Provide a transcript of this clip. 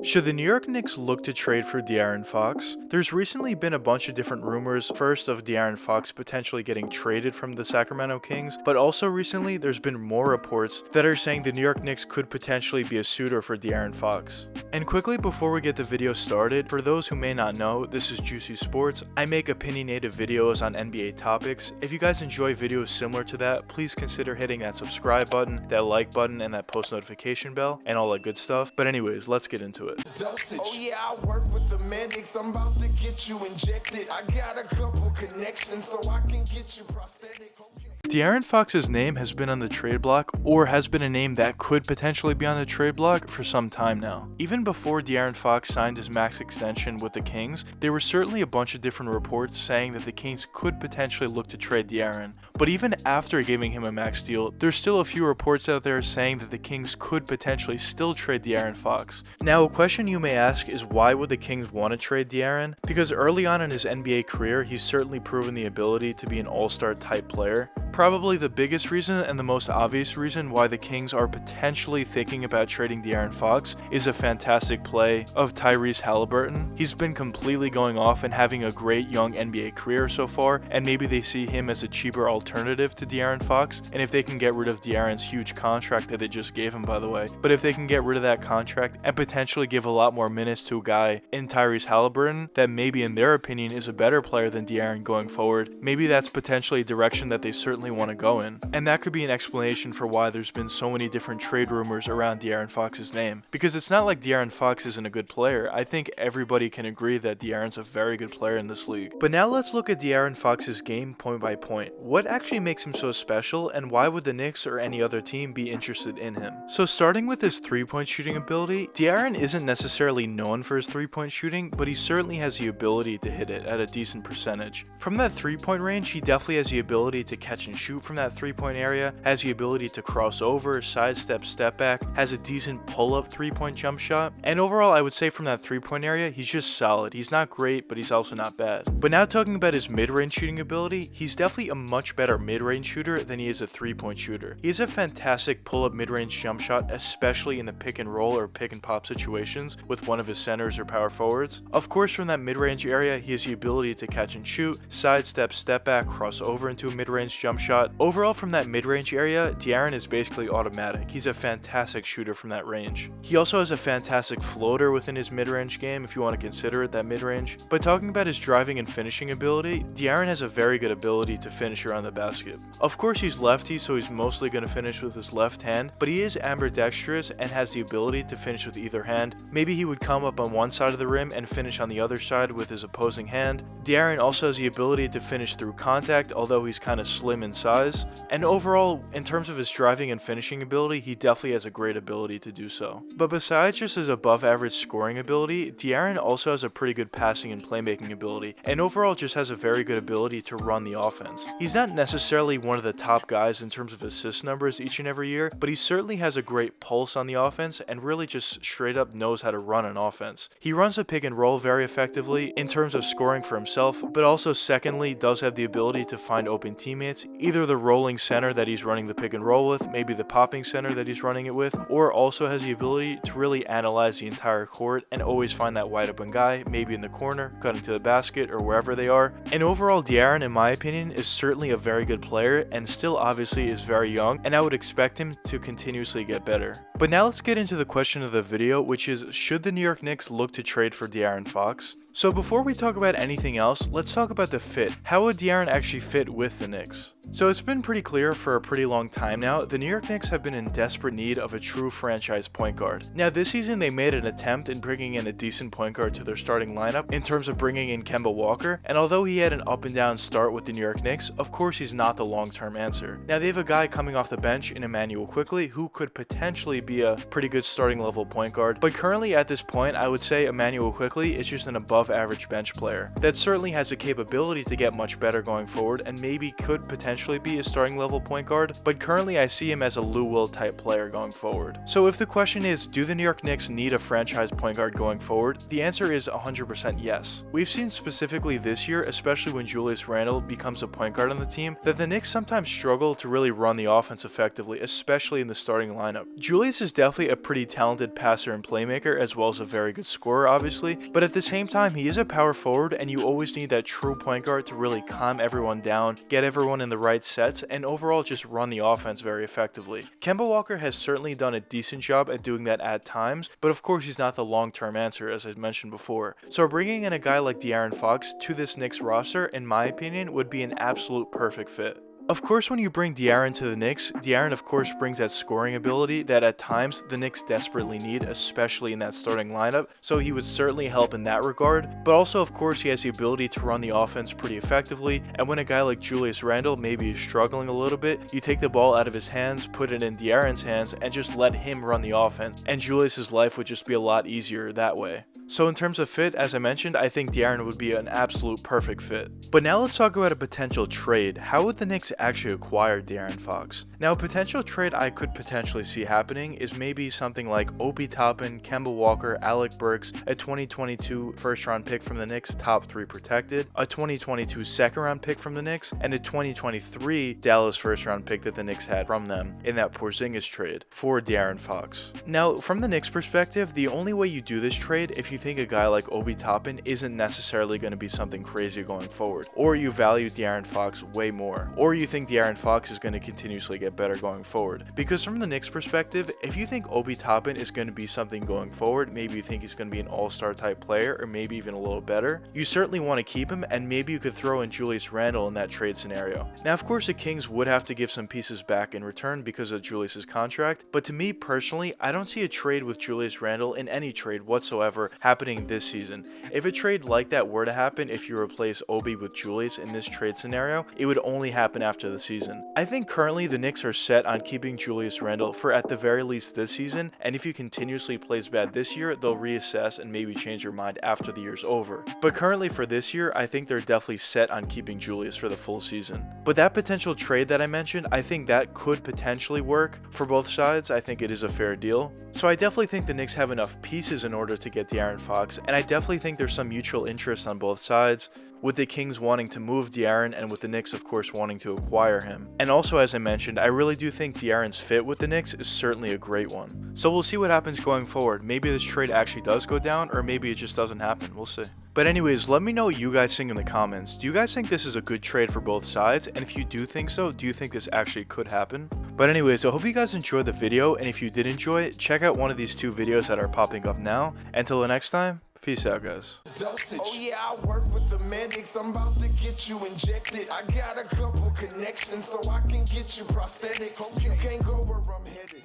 Should the New York Knicks look to trade for DeAaron Fox? There's recently been a bunch of different rumors, first of DeAaron Fox potentially getting traded from the Sacramento Kings, but also recently there's been more reports that are saying the New York Knicks could potentially be a suitor for DeAaron Fox. And quickly before we get the video started, for those who may not know, this is Juicy Sports. I make opinionated videos on NBA topics. If you guys enjoy videos similar to that, please consider hitting that subscribe button, that like button, and that post notification bell, and all that good stuff. But anyways, let's get into it. Oh yeah, I work with the medics. I'm about to get you injected. I got a couple connections so I can get you prosthetics. DeAaron Fox's name has been on the trade block, or has been a name that could potentially be on the trade block for some time now. Even before DeAaron Fox signed his max extension with the Kings, there were certainly a bunch of different reports saying that the Kings could potentially look to trade DeAaron. But even after giving him a max deal, there's still a few reports out there saying that the Kings could potentially still trade DeAaron Fox. Now, a question you may ask is why would the Kings want to trade DeAaron? Because early on in his NBA career, he's certainly proven the ability to be an all-star type player. Probably the biggest reason and the most obvious reason why the Kings are potentially thinking about trading DeAaron Fox is a fantastic play of Tyrese Halliburton. He's been completely going off and having a great young NBA career so far, and maybe they see him as a cheaper alternative to DeAaron Fox, and if they can get rid of DeAaron's huge contract that they just gave him, by the way, but if they can get rid of that contract and potentially give a lot more minutes to a guy in Tyrese Halliburton that maybe in their opinion is a better player than DeAaron going forward, maybe that's potentially a direction that they certainly want to go in. And that could be an explanation for why there's been so many different trade rumors around DeAaron Fox's name. Because it's not like DeAaron Fox isn't a good player. I think everybody can agree that DeAaron's a very good player in this league. But now let's look at DeAaron Fox's game point by point. What actually makes him so special, and why would the Knicks or any other team be interested in him? So starting with his three-point shooting ability, DeAaron isn't necessarily known for his three-point shooting, but he certainly has the ability to hit it at a decent percentage. From that three-point range, he definitely has the ability to catch and shoot from that three-point area, has the ability to cross over, sidestep, step back, has a decent pull-up three-point jump shot, and overall I would say from that three-point area, he's just solid. He's not great, but he's also not bad. But now talking about his mid-range shooting ability, he's definitely a much better mid-range shooter than he is a three-point shooter. He has a fantastic pull-up mid-range jump shot, especially in the pick and roll or pick and pop situations with one of his centers or power forwards. Of course, from that mid-range area, he has the ability to catch and shoot, sidestep, step back, cross over into a mid-range jump shot. Overall, from that mid-range area, DeAaron is basically automatic. He's a fantastic shooter from that range. He also has a fantastic floater within his mid-range game, if you want to consider it that mid-range. But talking about his driving and finishing ability, DeAaron has a very good ability to finish around the basket. Of course, he's lefty, so he's mostly going to finish with his left hand, but he is ambidextrous and has the ability to finish with either hand. Maybe he would come up on one side of the rim and finish on the other side with his opposing hand. DeAaron also has the ability to finish through contact, although he's kind of slim in size. And overall, in terms of his driving and finishing ability, he definitely has a great ability to do so. But besides just his above average scoring ability, DeAaron also has a pretty good passing and playmaking ability, and overall just has a very good ability to run the offense. He's not necessarily one of the top guys in terms of assist numbers each and every year, but he certainly has a great pulse on the offense and really just straight up knows how to run an offense. He runs a pick and roll very effectively in terms of scoring for himself, but also secondly does have the ability to find open teammates, either the rolling center that he's running the pick and roll with, maybe the popping center that he's running it with, or also has the ability to really analyze the entire court and always find that wide open guy, maybe in the corner, cutting to the basket, or wherever they are. And overall, DeAaron, in my opinion, is certainly a very good player and still obviously is very young, and I would expect him to continuously get better. But now let's get into the question of the video, which is, should the New York Knicks look to trade for DeAaron Fox? So before we talk about anything else, let's talk about the fit. How would DeAaron actually fit with the Knicks? So it's been pretty clear for a pretty long time now, the New York Knicks have been in desperate need of a true franchise point guard. Now this season they made an attempt in bringing in a decent point guard to their starting lineup in terms of bringing in Kemba Walker, and although he had an up and down start with the New York Knicks, of course he's not the long-term answer. Now they have a guy coming off the bench in Immanuel Quickley who could potentially be a pretty good starting level point guard, but currently at this point I would say Immanuel Quickley is just an above average bench player that certainly has the capability to get much better going forward and maybe could potentially be a starting level point guard, but currently I see him as a Lou Will type player going forward. So if the question is, do the New York Knicks need a franchise point guard going forward? The answer is 100% yes. We've seen specifically this year, especially when Julius Randle becomes a point guard on the team, that the Knicks sometimes struggle to really run the offense effectively, especially in the starting lineup. Julius Julius is definitely a pretty talented passer and playmaker, as well as a very good scorer, obviously, but at the same time, he is a power forward, and you always need that true point guard to really calm everyone down, get everyone in the right sets, and overall just run the offense very effectively. Kemba Walker has certainly done a decent job at doing that at times, but of course he's not the long-term answer, as I mentioned before. So bringing in a guy like DeAaron Fox to this Knicks roster, in my opinion, would be an absolute perfect fit. Of course, when you bring DeAaron to the Knicks, DeAaron of course brings that scoring ability that at times the Knicks desperately need, especially in that starting lineup, so he would certainly help in that regard, but also of course he has the ability to run the offense pretty effectively, and when a guy like Julius Randle maybe is struggling a little bit, you take the ball out of his hands, put it in DeAaron's hands, and just let him run the offense, and Julius's life would just be a lot easier that way. So in terms of fit, as I mentioned, I think DeAaron would be an absolute perfect fit. But now let's talk about a potential trade. How would the Knicks actually acquire DeAaron Fox? Now a potential trade I could potentially see happening is maybe something like Obi Toppin, Kemba Walker, Alec Burks, a 2022 first round pick from the Knicks, top 3 protected, a 2022 second round pick from the Knicks, and a 2023 Dallas first round pick that the Knicks had from them in that Porzingis trade for DeAaron Fox. Now from the Knicks perspective, the only way you do this trade, if you think a guy like Obi Toppin isn't necessarily going to be something crazy going forward, or you value DeAaron Fox way more, or you think DeAaron Fox is going to continuously get better going forward. Because from the Knicks perspective, if you think Obi Toppin is going to be something going forward, maybe you think he's going to be an all-star type player, or maybe even a little better, you certainly want to keep him, and maybe you could throw in Julius Randle in that trade scenario. Now of course the Kings would have to give some pieces back in return because of Julius's contract, but to me personally, I don't see a trade with Julius Randle in any trade whatsoever happening this season. If a trade like that were to happen, if you replace Obi with Julius in this trade scenario, it would only happen after the season. I think currently the Knicks are set on keeping Julius Randle for at the very least this season, and if he continuously plays bad this year, they'll reassess and maybe change their mind after the year's over. But currently for this year, I think they're definitely set on keeping Julius for the full season. But that potential trade that I mentioned, I think that could potentially work for both sides. I think it is a fair deal. So I definitely think the Knicks have enough pieces in order to get DeAaron Fox, and I definitely think there's some mutual interest on both sides, with the Kings wanting to move DeAaron and with the Knicks of course wanting to acquire him. And also, as I mentioned, I really do think DeAaron's fit with the Knicks is certainly a great one. So we'll see what happens going forward. Maybe this trade actually does go down, or maybe it just doesn't happen. We'll see. But anyways, let me know what you guys think in the comments. Do you guys think this is a good trade for both sides? And if you do think so, do you think this actually could happen? But anyways, I hope you guys enjoyed the video, and if you did enjoy it, check out one of these 2 videos that are popping up now. Until the next time, peace out, guys. Oh yeah, I work with the medics. I'm about to get you injected. I got a couple connections so I can get you prosthetics. Hope you can't go where I'm headed.